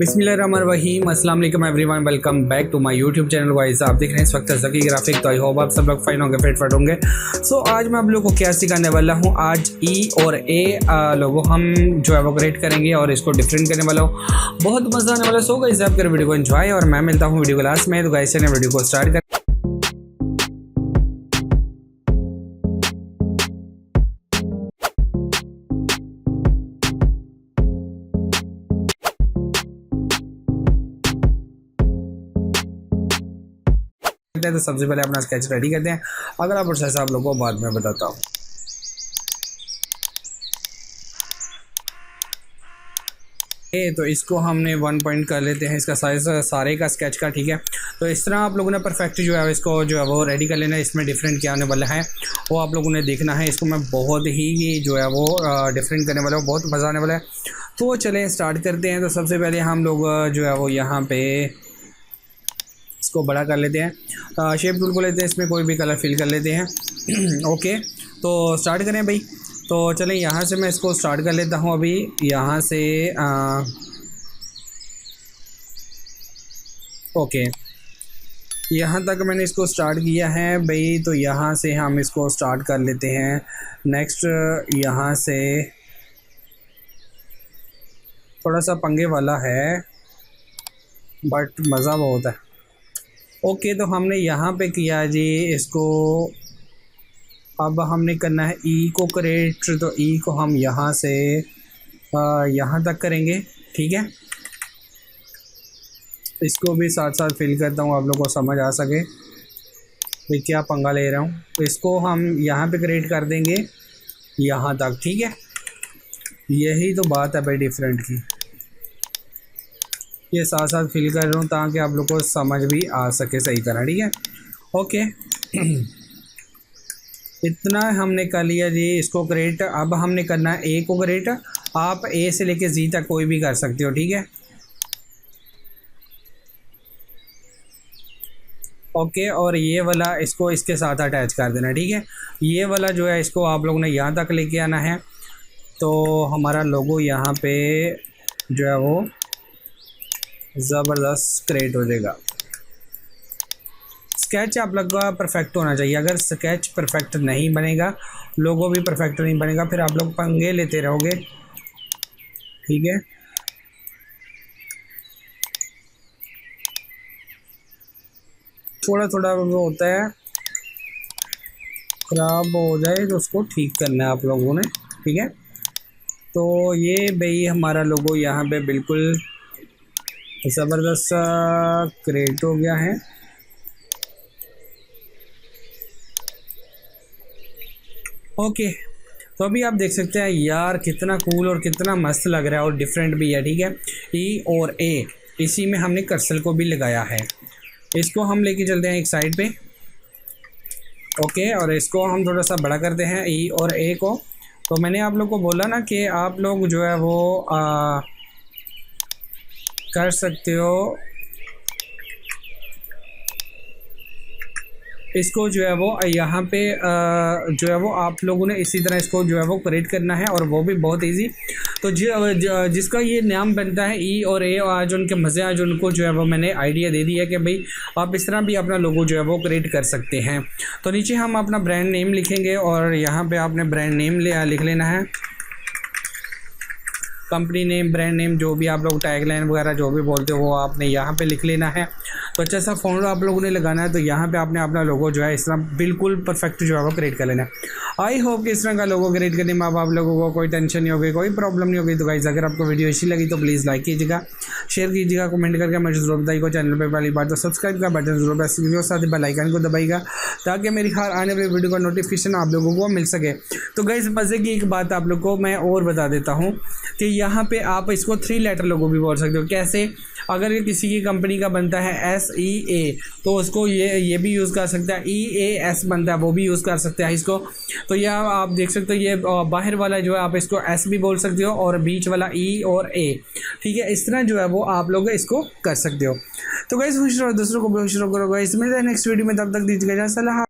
बिस्मिल्लाहिर्रहमानिर्रहीम, अस्सलाम वालेकुम everyone, welcome back to my YouTube channel. वाइज आप देख रहे हैं इस वक्त ज़की ग्राफिक। तो आई होप आप सब लोग फाइन होंगे, फिट होंगे। सो आज मैं आप लोगों को क्या सिखाने वाला हूँ। आज ई और ए लोगो हम जो है वो क्रिएट करेंगे और इसको डिफरेंट करने वाला हूँ। बहुत मज़ा आने वाला। सो गाइस आप कर वीडियो को एंजॉय और मैं मिलता हूँ वीडियो क्लास में। तो गाइस ने वीडियो को स्टार्ट कर तो सबसे पहले अपना स्केच रेडी करते हैं। अगला प्रोसेस आप लोगों को बाद में बताता हूँ। तो इसको हमने 1 पॉइंट कर लेते हैं, इसका साइज सारे का स्केच का। ठीक है, तो इस तरह आप लोगों ने परफेक्ट जो है इसको जो है वो रेडी कर लेना है। इसमें डिफरेंट क्या आने वाला है वो आप लोगों ने देखना है। इसको मैं बहुत ही जो है वो डिफरेंट करने वाला हूँ, बहुत मज़ा आने वाला है। तो चलें स्टार्ट करते हैं। तो सबसे पहले हम लोग जो है वो यहाँ पे इसको बड़ा कर लेते हैं। शेप टूल को लेते हैं, इसमें कोई भी कलर फिल कर लेते हैं। ओके, तो स्टार्ट करें भाई। तो चलें यहाँ से मैं इसको स्टार्ट कर लेता हूँ। अभी यहाँ से ओके, यहाँ तक मैंने इसको स्टार्ट किया है भाई। तो यहाँ से हम इसको स्टार्ट कर लेते हैं। नेक्स्ट यहाँ से थोड़ा सा पंगे वाला है बट मज़ा बहुत है। ओके, तो हमने यहाँ पे किया जी इसको। अब हमने करना है ई को क्रिएट। तो ई को हम यहाँ से यहाँ तक करेंगे। ठीक है, इसको भी साथ साथ फिल करता हूँ, आप लोगों को समझ आ सके भाई क्या पंगा ले रहा हूँ। तो इसको हम यहाँ पे क्रिएट कर देंगे यहाँ तक। ठीक है, यही तो बात है भाई डिफरेंट की। ये साथ साथ फिल कर रहा हूँ ताकि आप लोग को समझ भी आ सके सही तरह। ठीक है, ओके। इतना हमने कर लिया जी इसको क्रिएट। अब हमने करना है ए को क्रिएट। आप ए से लेके जी तक कोई भी कर सकते हो। ठीक है, ओके। और ये वाला इसको इसके साथ अटैच कर देना। ठीक है, ये वाला जो है इसको आप लोगों ने यहाँ तक लेके आना है। तो हमारा लोगो यहाँ पे जो है वो ज़बरदस्त क्रिएट हो जाएगा। स्केच आप लोग का परफेक्ट होना चाहिए। अगर स्केच परफेक्ट नहीं बनेगा, लोगो भी परफेक्ट नहीं बनेगा, फिर आप लोग पंगे लेते रहोगे। ठीक है, थोड़ा थोड़ा वो होता है, ख़राब हो जाए तो उसको ठीक करना है आप लोगों ने। ठीक है, तो ये भाई हमारा लोगो यहाँ पे बिल्कुल ज़बरदस्त क्रिएट हो गया है। ओके, तो अभी आप देख सकते हैं यार कितना कूल और कितना मस्त लग रहा है और डिफरेंट भी है। ठीक है, ई और ए इसी में हमने कर्सर को भी लगाया है। इसको हम लेके चलते हैं एक साइड पे। ओके, और इसको हम थोड़ा सा बड़ा करते हैं ई और ए को। तो मैंने आप लोग को बोला ना कि आप लोग जो है वो कर सकते हो। इसको जो है वो यहाँ पे जो है वो आप लोगों ने इसी तरह इसको जो है वो क्रिएट करना है और वो भी बहुत इजी। तो जिसका ये नाम बनता है ई और ए, आज उनके मज़े, आज उनको जो है वो मैंने आइडिया दे दिया कि भाई आप इस तरह भी अपना लोगो जो है वो क्रिएट कर सकते हैं। तो नीचे हम अपना ब्रांड नेम लिखेंगे और यहाँ पे आपने ब्रांड नेम लिख लेना है। कंपनी नेम, ब्रांड नेम, जो भी आप लोग टैगलाइन वगैरह जो भी बोलते हो वो आपने यहाँ पे लिख लेना है। तो अच्छा सा फ़ॉन्ट आप लोगों ने लगाना है। तो यहाँ पे आपने अपना लोगो जो है इस तरह बिल्कुल परफेक्ट जो है वो क्रिएट कर लेना है। आई होप कि इस तरह का लोगो क्रिएट करने में आप लोगों को कोई टेंशन नहीं होगी, कोई प्रॉब्लम नहीं होगी। तो गाइस अगर आपको वीडियो अच्छी लगी तो प्लीज़ लाइक कीजिएगा, शेयर कीजिएगा, कमेंट करके मुझे जरूर बताइएगा। चैनल पर पहली बार तो सब्सक्राइब का बटन जरूर प्रेस कीजिएगा, साथ ही बेल आइकन को दबाइएगा ताकि मेरी हर आने वाली वीडियो का नोटिफिकेशन आप लोगों को मिल सके। तो गाइस मज़े की एक बात आप लोग को मैं और बता देता हूँ कि यहाँ पे आप इसको 3 लेटर लोगो भी बोल सकते हो। कैसे? अगर ये किसी की कंपनी का बनता है SEA तो उसको ये भी यूज़ कर सकता है। EAS बनता है वो भी यूज़ कर सकते हैं इसको। तो यह आप देख सकते हो, ये बाहर वाला जो है आप इसको S भी बोल सकते हो और बीच वाला E और A। ठीक है, इस तरह जो है वो आप लोग इसको कर सकते हो। तो गाइस खुश रहो, दूसरों को भी खुश रहो। गाइस मिलते हैं नेक्स्ट वीडियो में, तब तक दीजिएगा सलाह।